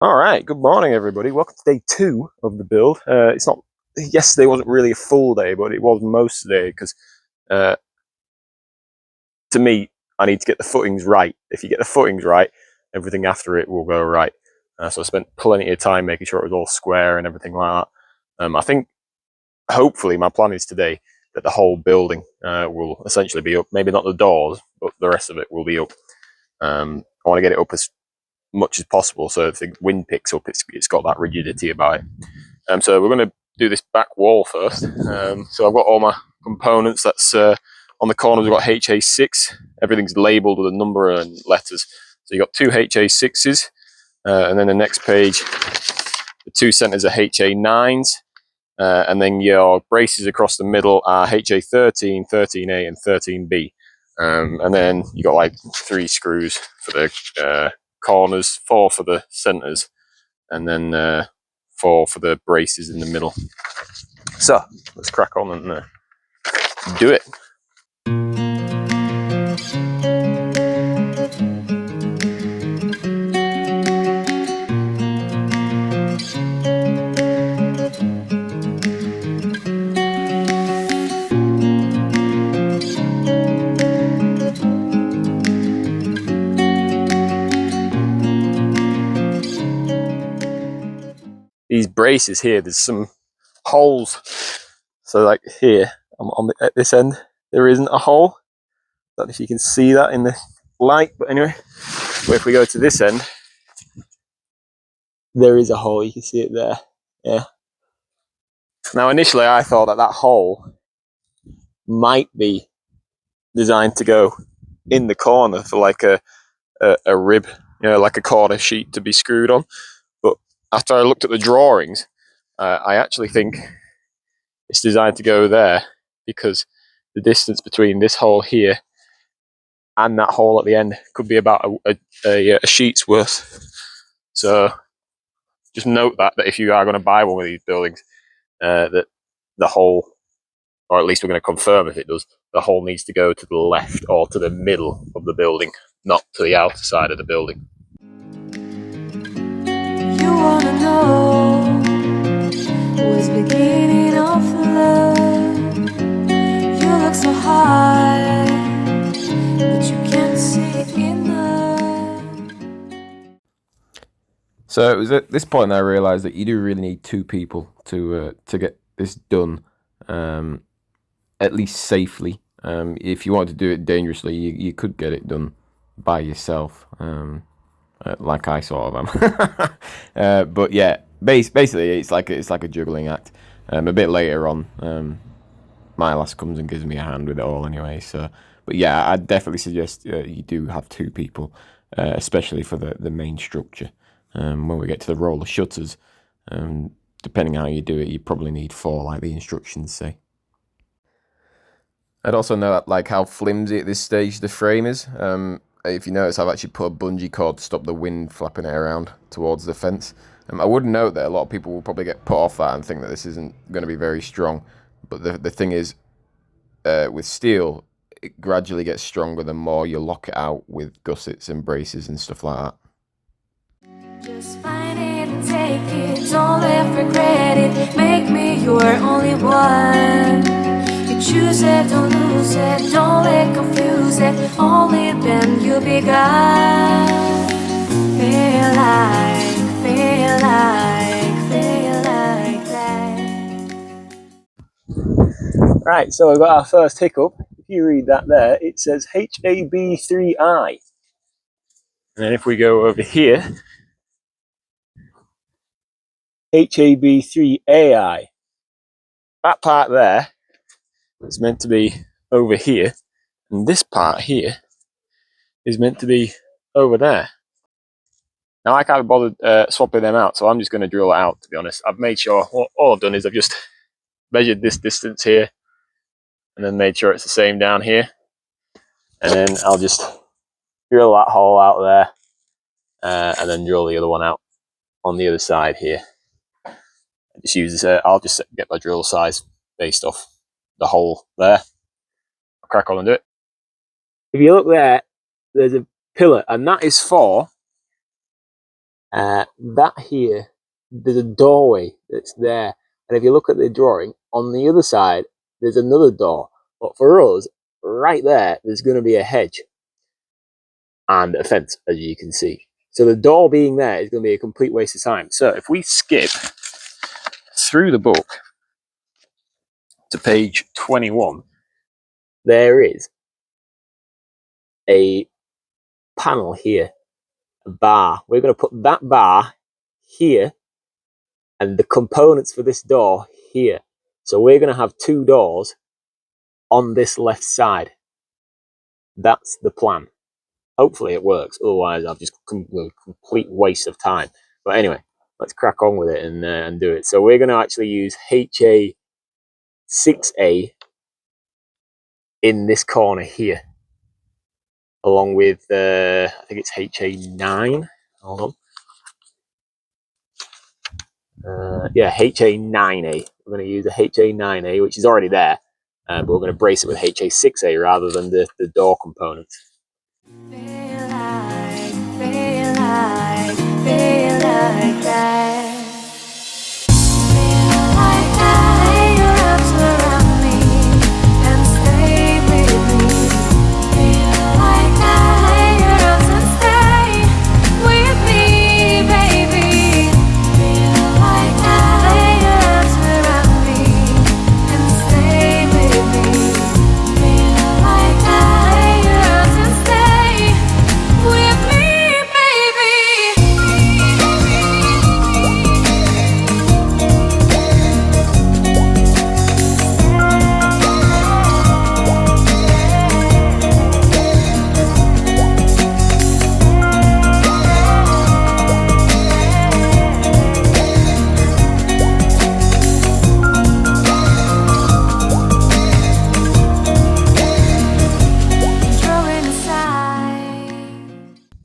All right, good morning, everybody. Welcome to day 2 of the build. It's not yesterday wasn't really a full day, but it was most of the day because uh, to me, I need to get the footings right. If you get the footings right, everything after it will go right. So I spent plenty of time making sure it was all square and everything like that. I think hopefully my plan is today that the whole building will essentially be up. Maybe not the doors, but the rest of it will be up. I want to get it up as much as possible, so if the wind picks up, it's got that rigidity about it. So we're going to do this back wall first. So I've got all my components. That's on the corners. We've got HA6. Everything's labelled with a number and letters. So you've got 2 HA6s, and then the next page, the 2 centres are HA9s, and then your braces across the middle are HA13, 13A, and 13B. And then you got like 3 screws for the corners, 4 for the centres, and then 4 for the braces in the middle. So let's crack on and do it. These braces here, there's some holes. So like here, at this end, there isn't a hole. I don't know if you can see that in the light, but anyway, but if we go to this end, there is a hole. You can see it there. Yeah. Now, initially, I thought that hole might be designed to go in the corner for like a rib, like a corner sheet to be screwed on. But after I looked at the drawings, I actually think it's designed to go there because the distance between this hole here and that hole at the end could be about a sheet's worth. So just note that if you are going to buy one of these buildings, that the hole, or at least we're going to confirm if it does, the hole needs to go to the left or to the middle of the building, not to the outer side of the building. You wanna know what's beginning of love? You look so high, but you can't see enough. So it was at this point I realised that you do really need 2 people to get this done, at least safely. If you wanted to do it dangerously, you could get it done by yourself, like I sort of am. But yeah, basically it's like a juggling act. A bit later on, my lass comes and gives me a hand with it all anyway. So, but yeah, I'd definitely suggest you do have 2 people, especially for the main structure. When we get to the roller shutters, depending how you do it, you probably need 4, like the instructions say. I'd also note like how flimsy at this stage the frame is. If you notice, I've actually put a bungee cord to stop the wind flapping it around towards the fence. I would note that a lot of people will probably get put off that and think that this isn't going to be very strong. But the thing is, with steel, it gradually gets stronger the more you lock it out with gussets and braces and stuff like that. Just find it and take it, don't let regret it, make me your only one. You choose it, don't lose it, don't let confuse it, only then you'll be God. Feel like that. Right, so we've got our first hiccup. If you read that there, it says HAB3I. And then if we go over here, HAB3AI. That part there is meant to be over here, and this part here is meant to be over there. Now I can't be bothered swapping them out, so I'm just going to drill it out, to be honest. I've made sure, all I've done is I've just measured this distance here, and then made sure it's the same down here. And then I'll just drill that hole out there, and then drill the other one out on the other side here. Just use this, I'll just get my drill size based off the hole there. I'll crack on and do it. If you look there, there's a pillar, and that is for That here, there's a doorway that's there. And if you look at the drawing, on the other side, there's another door. But for us, right there, there's going to be a hedge and a fence, as you can see. So the door being there is going to be a complete waste of time. So if we skip through the book to page 21, there is a panel here, a bar. We're going to put that bar here and the components for this door here. So we're going to have two doors on this left side. That's the plan. Hopefully it works. Otherwise, I've just a complete waste of time. But anyway, let's crack on with it and do it. So we're going to actually use HA6A in this corner here, along with I think it's HA9. Hold on. Yeah, HA9A. We're going to use a HA9A, which is already there, but we're going to brace it with HA6A rather than the door components.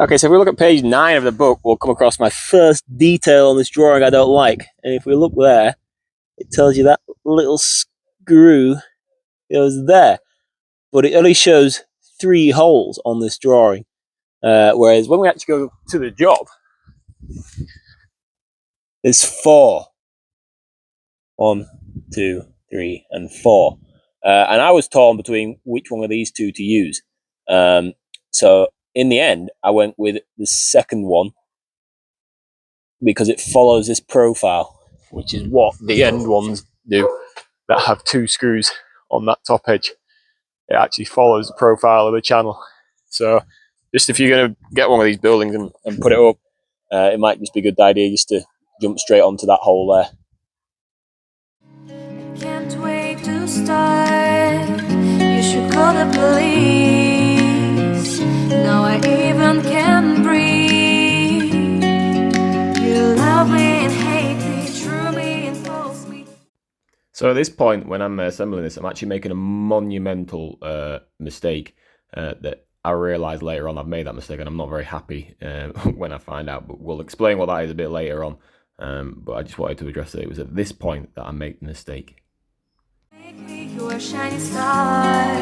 Okay, so if we look at page 9 of the book, we'll come across my first detail on this drawing I don't like. And if we look there, it tells you that little screw goes there. But it only shows 3 holes on this drawing. Whereas when we actually go to the job, there's 4. 1, 2, 3, and 4. And I was torn between which one of these 2 to use. So in the end, I went with the second one because it follows this profile, which is what the end ones do that have 2 screws on that top edge. It actually follows the profile of the channel. So just if you're going to get one of these buildings and put it up, it might just be a good idea just to jump straight onto that hole there. Can't wait to start. You should call the police. Now I even can breathe. You love me and hate me, true me and false me. So at this point, when I'm assembling this, I'm actually making a monumental mistake that I realised later on I've made that mistake, and I'm not very happy when I find out. But we'll explain what that is a bit later on. But I just wanted to address it. It was at this point that I made the mistake. Make me your shining star.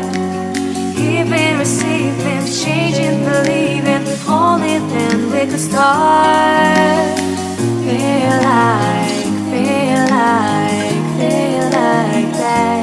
Giving, receiving, changing, believing. Only then we could start. Feel like that. Feel like that.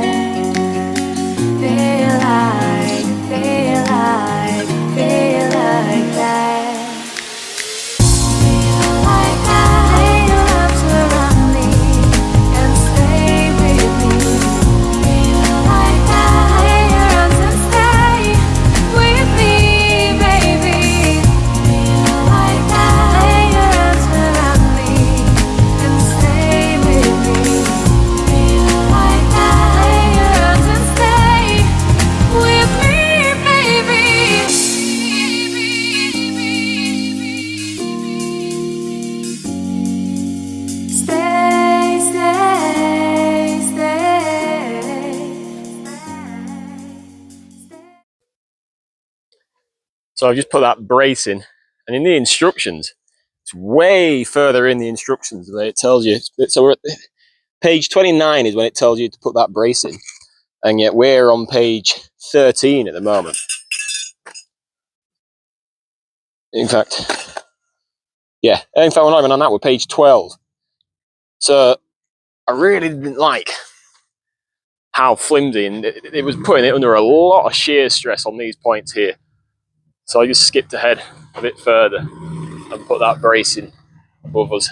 So I've just put that brace in, and in the instructions, it's way further in the instructions than it tells you. So we're at page 29 is when it tells you to put that brace in, and yet we're on page 13 at the moment. In fact, yeah, in fact, we're not even on that. We're page 12. So I really didn't like how flimsy, and it was putting it under a lot of shear stress on these points here. So I just skipped ahead a bit further and put that bracing above us.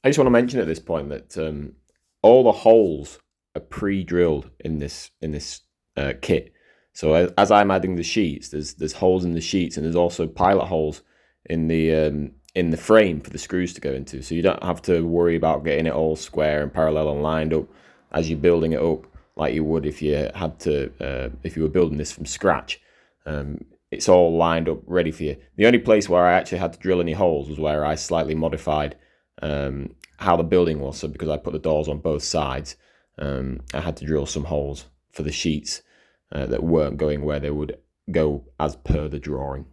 I just want to mention at this point that all the holes are pre-drilled in this kit. So as I'm adding the sheets, there's holes in the sheets, and there's also pilot holes in the frame for the screws to go into. So you don't have to worry about getting it all square and parallel and lined up as you're building it up like you would if you had to if you were building this from scratch. It's all lined up ready for you. The only place where I actually had to drill any holes was where I slightly modified how the building was. So because I put the doors on both sides, I had to drill some holes for the sheets that weren't going where they would go as per the drawing.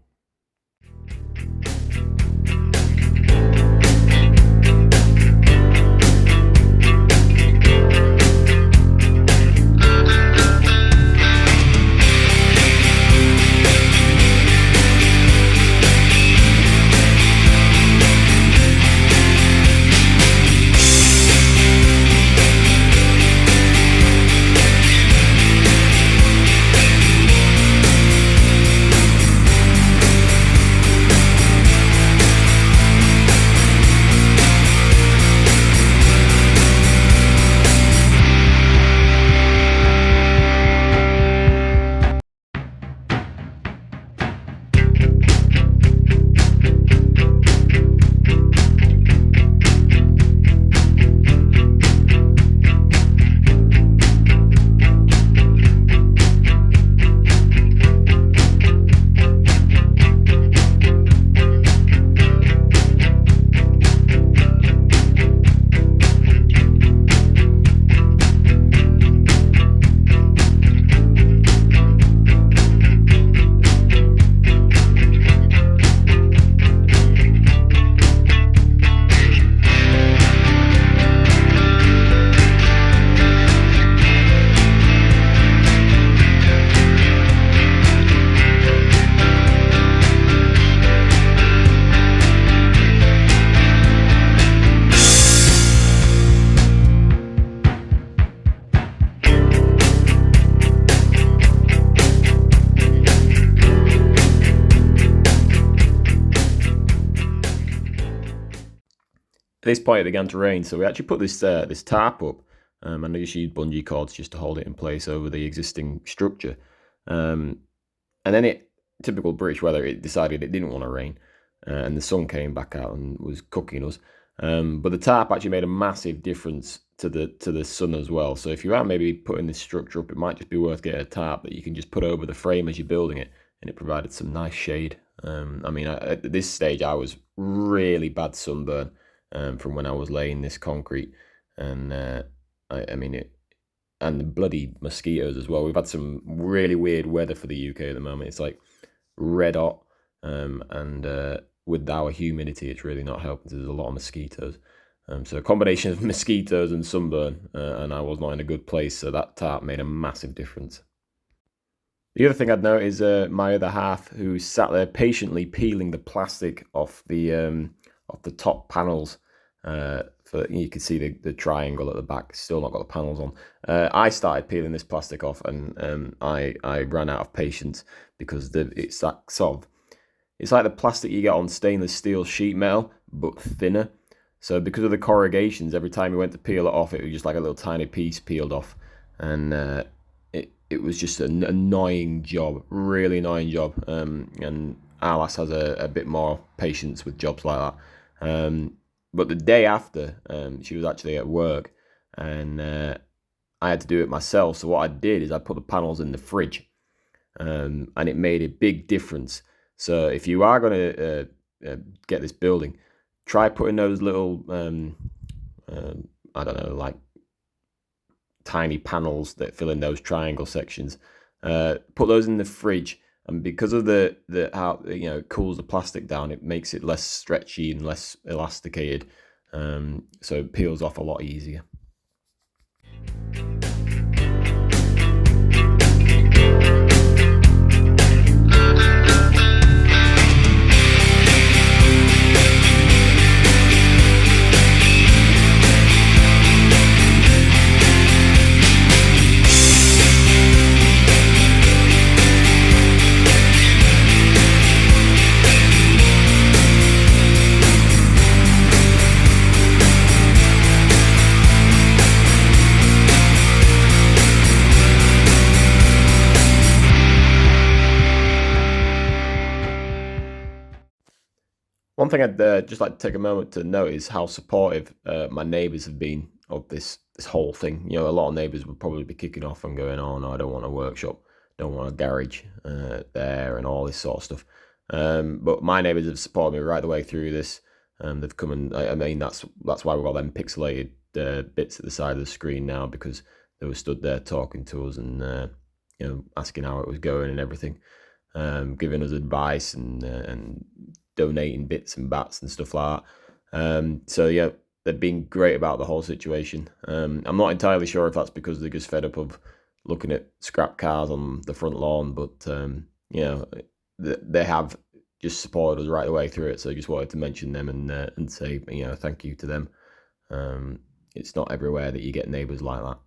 At this point, it began to rain, so we actually put this this tarp up, and I just used bungee cords just to hold it in place over the existing structure. And then typical British weather, it decided it didn't want to rain, and the sun came back out and was cooking us. But the tarp actually made a massive difference to the sun as well. So if you are maybe putting this structure up, it might just be worth getting a tarp that you can just put over the frame as you're building it, and it provided some nice shade. I mean, at this stage, I was really bad sunburn from when I was laying this concrete, and I mean it, and the bloody mosquitoes as well. We've had some really weird weather for the UK at the moment. It's like red hot, and with our humidity, it's really not helping. There's a lot of mosquitoes. So a combination of mosquitoes and sunburn, and I was not in a good place. So that tarp made a massive difference. The other thing I'd note is my other half, who sat there patiently peeling the plastic off the top panels. You can see the triangle at the back. Still not got the panels on. I started peeling this plastic off, and I ran out of patience because it's that sort of, it's like the plastic you get on stainless steel sheet metal, but thinner. So because of the corrugations, every time you went to peel it off, it was just like a little tiny piece peeled off, and it was just an annoying job, really annoying job. And Alice has a bit more patience with jobs like that. But the day after, she was actually at work, and I had to do it myself. So what I did is I put the panels in the fridge, and it made a big difference. So if you are going to get this building, try putting those little, I don't know, like tiny panels that fill in those triangle sections. Put those in the fridge, and because of the how it cools the plastic down, it makes it less stretchy and less elasticated, so it peels off a lot easier. One thing I'd just like to take a moment to note is how supportive my neighbours have been of this whole thing. A lot of neighbours would probably be kicking off and going, "Oh no, I don't want a workshop, don't want a garage there," and all this sort of stuff. But my neighbours have supported me right the way through this. They've come and I mean that's why we've got them pixelated bits at the side of the screen now, because they were stood there talking to us and asking how it was going and everything, giving us advice and donating bits and bats and stuff like that. So yeah, they've been great about the whole situation. I'm not entirely sure if that's because they're just fed up of looking at scrap cars on the front lawn, but they have just supported us right the way through it. So I just wanted to mention them and say thank you to them. It's not everywhere that you get neighbours like that.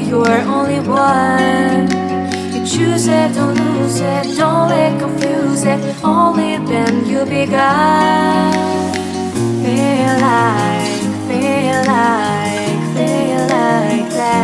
You're only one. You choose it, don't lose it, don't let confuse it. Only then you begun. Feel like that. Feel like that.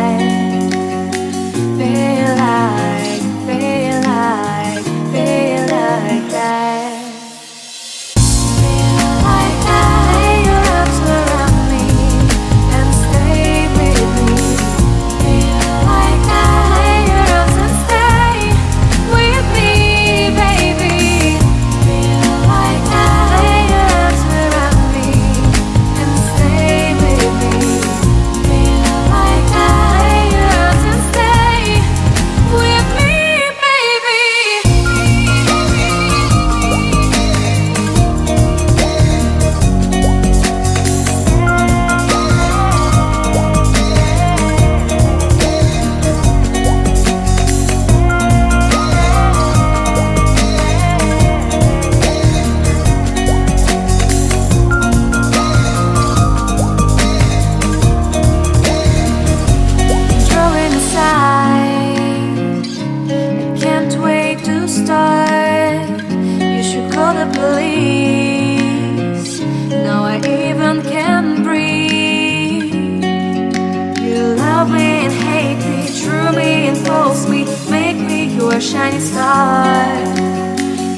shining star.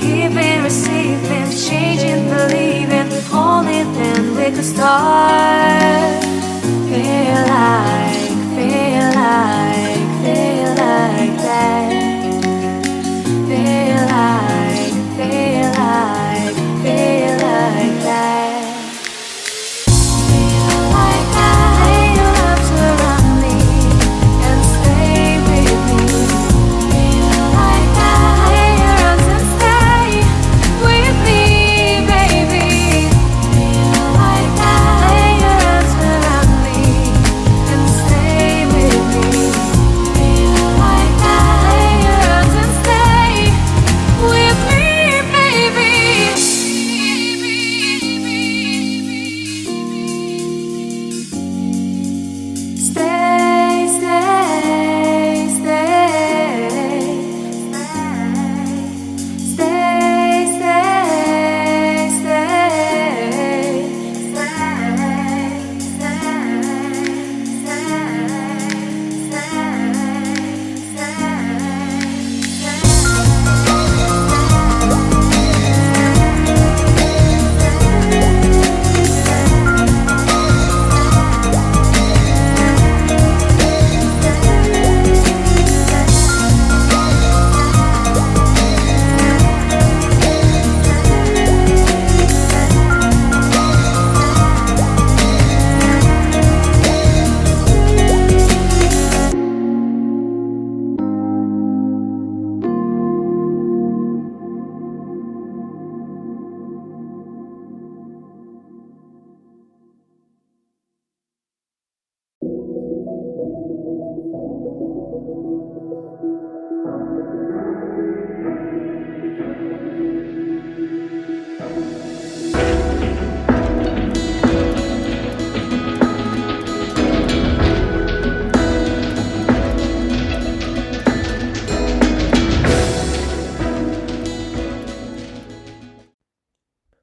Giving, receiving, changing, believing. Only then we could start. Feel like that. Feel like that. Feel like that. Lay your arms around me and stay with me. Feel like that. Lay your arms and stay with me, baby. Feel like that. Lay your arms around me and stay with me. Feel like that. Lay your arms and stay with me, baby. Stay, stay, stay, stay,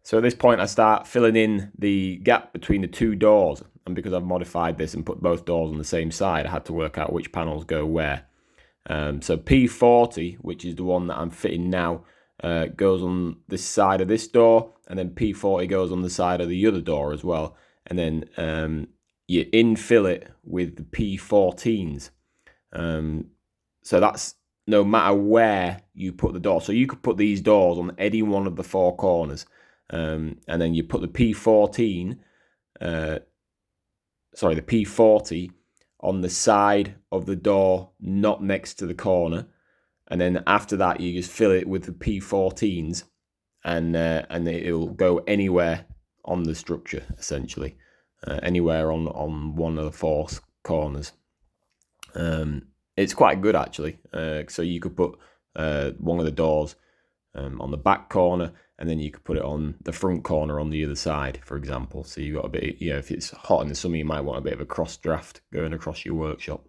So at this point I start filling in the gap between the two doors, and because I've modified this and put both doors on the same side, I had to work out which panels go where. So P40, which is the one that I'm fitting now, goes on this side of this door, and then P40 goes on the side of the other door as well, and then you infill it with the P14s. So that's no matter where you put the door. So you could put these doors on any one of the four corners, and then you put the P40 on the side of the door, not next to the corner, and then after that you just fill it with the P14s, and it'll go anywhere on the structure, essentially, anywhere on one of the four corners. It's quite good actually. So you could put one of the doors on the back corner, and then you could put it on the front corner on the other side, for example. So you've got a bit, if it's hot in the summer, you might want a bit of a cross draft going across your workshop.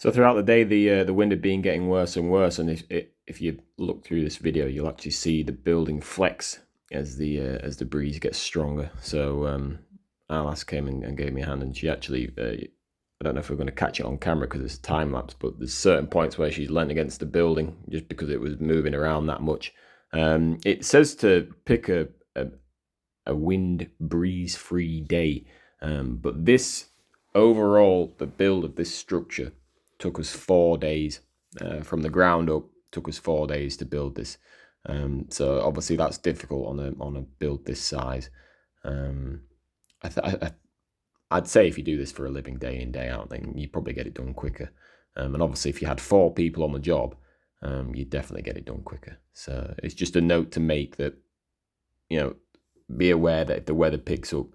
So throughout the day, the wind had been getting worse and worse, and if you look through this video, you'll actually see the building flex as the breeze gets stronger. So Alice came and gave me a hand, and she actually, I don't know if we're going to catch it on camera because it's time lapse, but there's certain points where she's leant against the building just because it was moving around that much. It says to pick a wind breeze free day, but this overall, the build of this structure took us 4 days from the ground up. Took us 4 days to build this, so obviously that's difficult on a build this size. I'd say if you do this for a living day in day out, then you probably get it done quicker. And obviously, if you had 4 people on the job, you'd definitely get it done quicker. So it's just a note to make that, you know, be aware that if the weather picks up,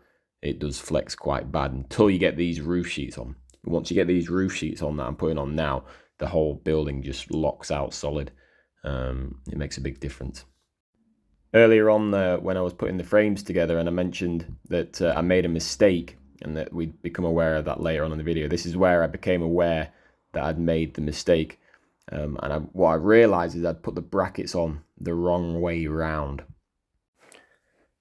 it does flex quite bad until you get these roof sheets on. Once you get these roof sheets on that I'm putting on now, the whole building just locks out solid. It makes a big difference. Earlier on, when I was putting the frames together, and I mentioned that I made a mistake and that we'd become aware of that later on in the video. This is where I became aware that I'd made the mistake. What I realized is I'd put the brackets on the wrong way round.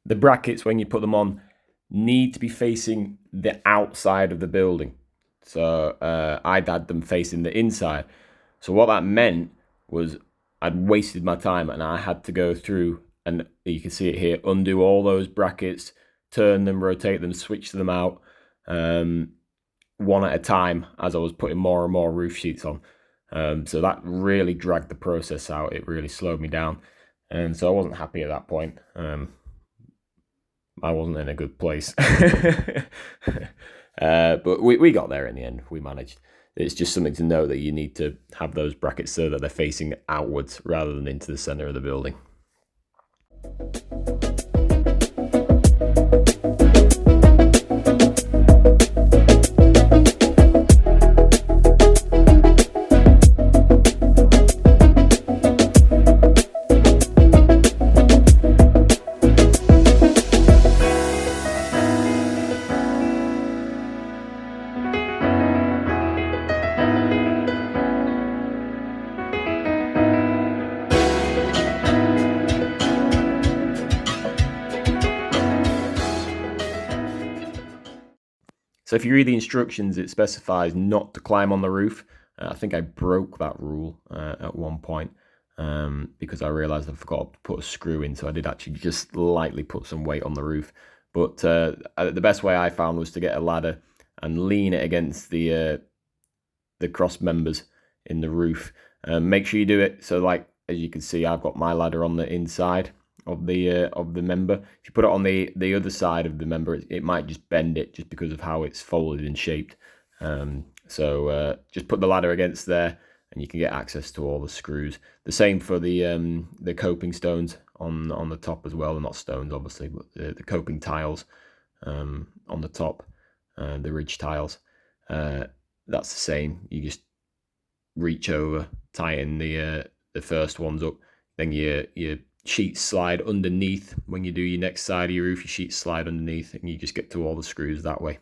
The brackets, when you put them on, need to be facing the outside of the building. So I'd had them facing the inside. So what that meant was I'd wasted my time, and I had to go through, and you can see it here, undo all those brackets, turn them, rotate them, switch them out, one at a time as I was putting more and more roof sheets on. So that really dragged the process out. It really slowed me down, and so I wasn't happy at that point. I wasn't in a good place. But we got there in the end. We managed. It's just something to know that you need to have those brackets so that they're facing outwards rather than into the center of the building. So if you read the instructions, it specifies not to climb on the roof. I think I broke that rule at one point because I realized I forgot to put a screw in. So I did actually just lightly put some weight on the roof. But the best way I found was to get a ladder and lean it against the cross members in the roof. Make sure you do it so, like, as you can see, I've got my ladder on the inside of the member. If you put it on the other side of the member, it might just bend it just because of how it's folded and shaped. So just put the ladder against there, and you can get access to all the screws. The same for the coping stones on the top as well. They're not stones, obviously, but the coping tiles on the top, the ridge tiles. That's the same. You just reach over, tighten the first ones up, then your sheets slide underneath. When you do your next side of your roof, your sheets slide underneath, and you just get to all the screws that way.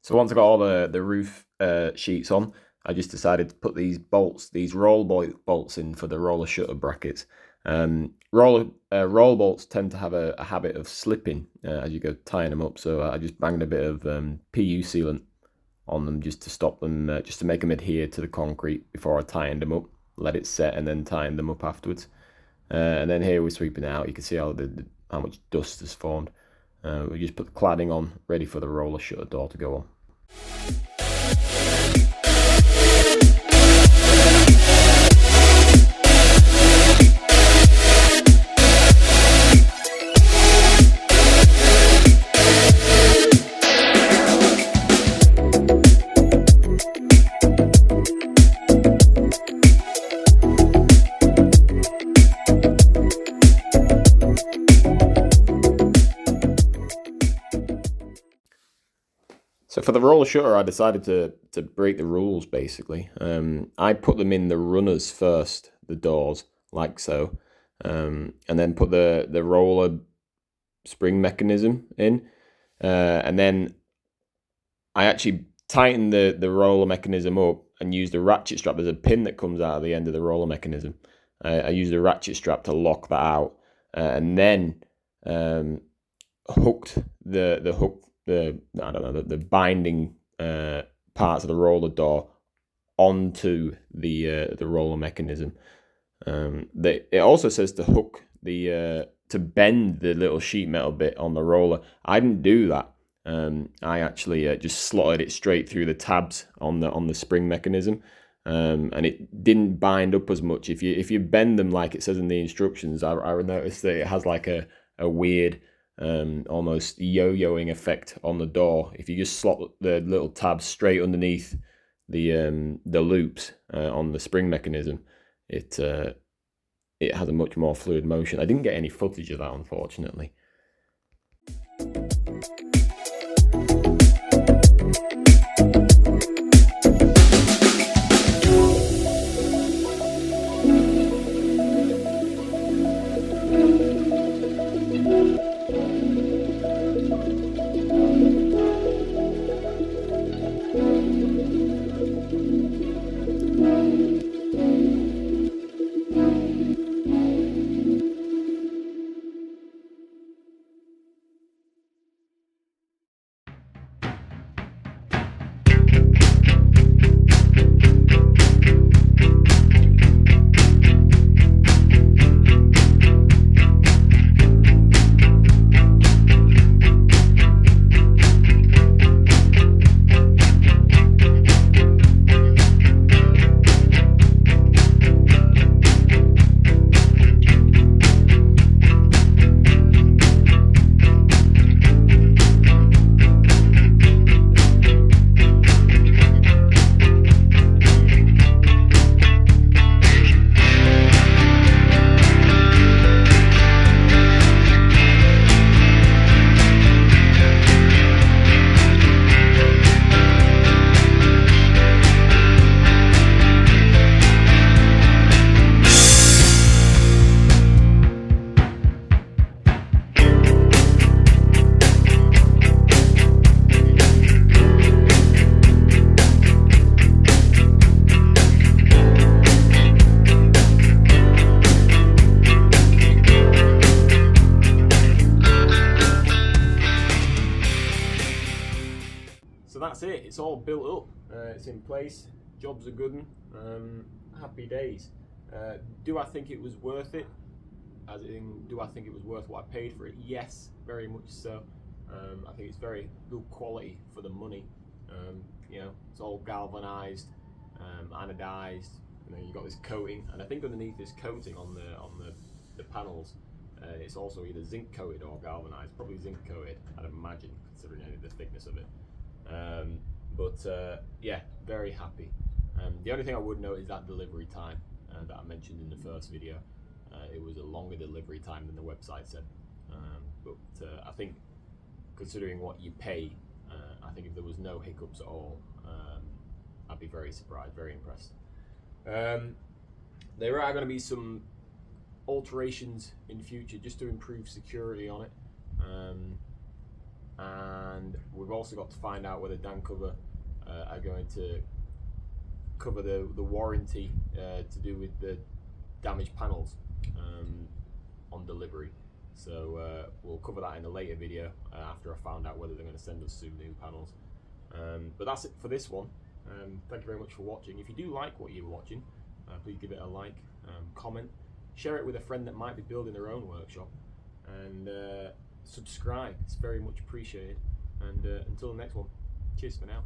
So once I got all the roof sheets on, I just decided to put these bolts, these roll bolts in for the roller shutter brackets. Roll bolts tend to have a habit of slipping as you go tying them up, so I just banged a bit of PU sealant on them just to stop them, just to make them adhere to the concrete before I tightened them up, let it set, and then tightened them up afterwards. And then here we're sweeping out. You can see how how much dust has formed. We just put the cladding on, ready for the roller shutter door to go on. So for the roller shutter, I decided to break the rules, basically. I put them in the runners first, the doors, like so, and then put the roller spring mechanism in, and then I actually tightened the roller mechanism up and used a ratchet strap. There's a pin that comes out of the end of the roller mechanism. I used a ratchet strap to lock that out, and then hooked the binding parts of the roller door onto the roller mechanism. It also says to hook to bend the little sheet metal bit on the roller. I didn't do that. I actually just slotted it straight through the tabs on the spring mechanism, and it didn't bind up as much. If you bend them like it says in the instructions, I noticed that it has like a weird almost yo-yoing effect on the door. If you just slot the little tabs straight underneath the loops on the spring mechanism, it has a much more fluid motion. I didn't get any footage of that, unfortunately. That's it. It's all built up. It's in place. Job's a good one. Happy days. Do I think it was worth it? As in, do I think it was worth what I paid for it? Yes, very much so. I think it's very good quality for the money. You know, it's all galvanized, anodized. You know, you've got this coating, and I think underneath this coating on the panels, it's also either zinc coated or galvanized. Probably zinc coated, I'd imagine, considering the thickness of it. Yeah, very happy. The only thing I would note is that delivery time that I mentioned in the first video. It was a longer delivery time than the website said. I think, considering what you pay, I think if there was no hiccups at all, I'd be very surprised, very impressed. There are going to be some alterations in the future just to improve security on it. And we've also got to find out whether Dancover are going to cover the warranty to do with the damaged panels on delivery. So we'll cover that in a later video after I found out whether they're going to send us some new panels. But that's it for this one. Thank you very much for watching. If you do like what you're watching, please give it a like, comment, share it with a friend that might be building their own workshop, and subscribe. It's very much appreciated. And until the next one, cheers for now.